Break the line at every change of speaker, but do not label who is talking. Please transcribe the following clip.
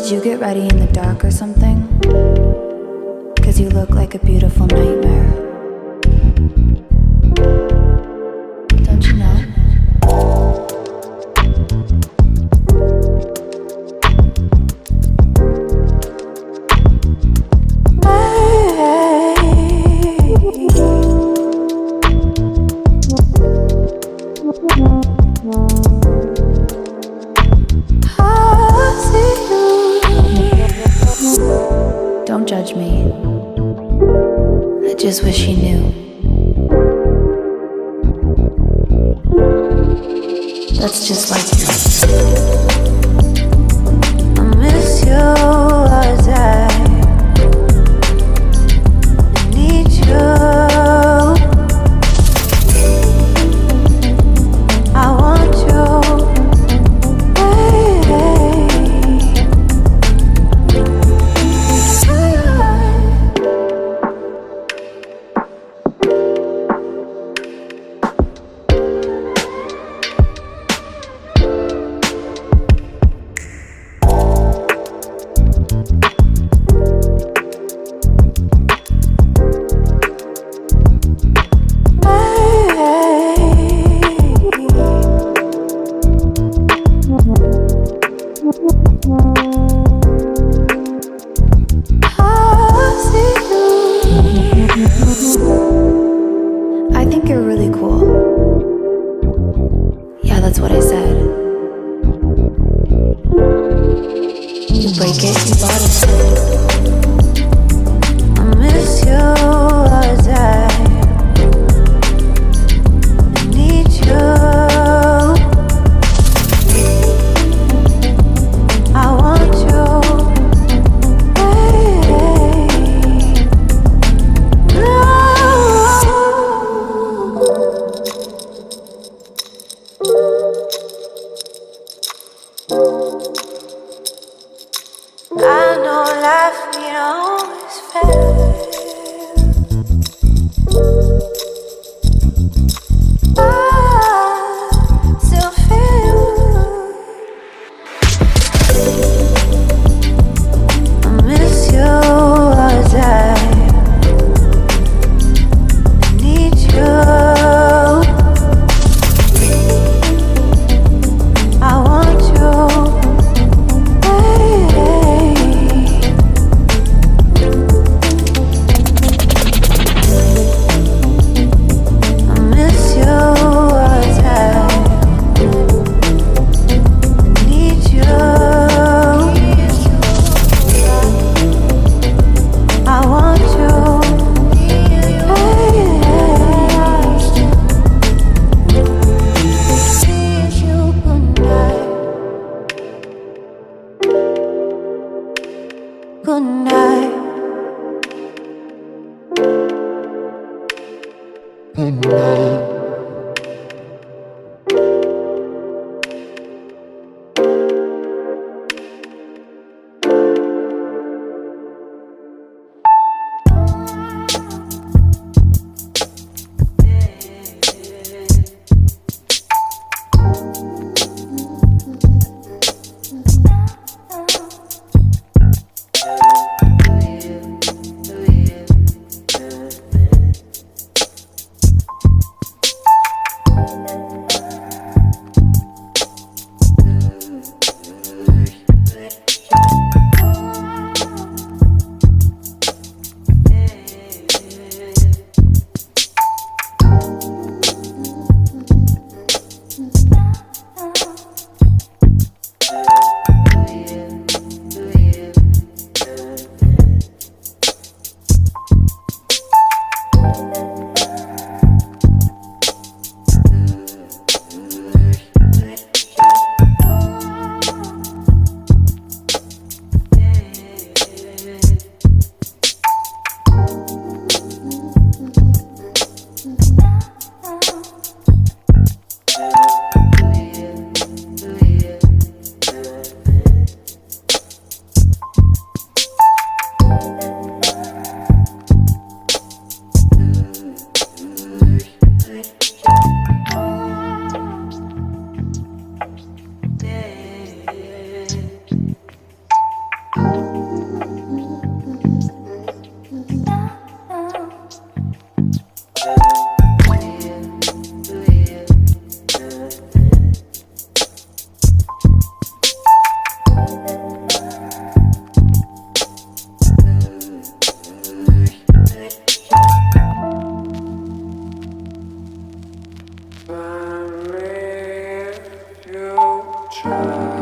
Did you get ready in the dark or something? 'Cause you look like a beautiful nightmare. Don't you know? Don't judge me. I just wish you knew. That's just like you. I miss you as I need you. I want you. I think you're really cool. Yeah, that's what I said. You break it, you bought it. I miss you as I need you. I want you. I know life ain't always fair. I still feel I miss you as I need you. I want you. Good night. Good night.
Try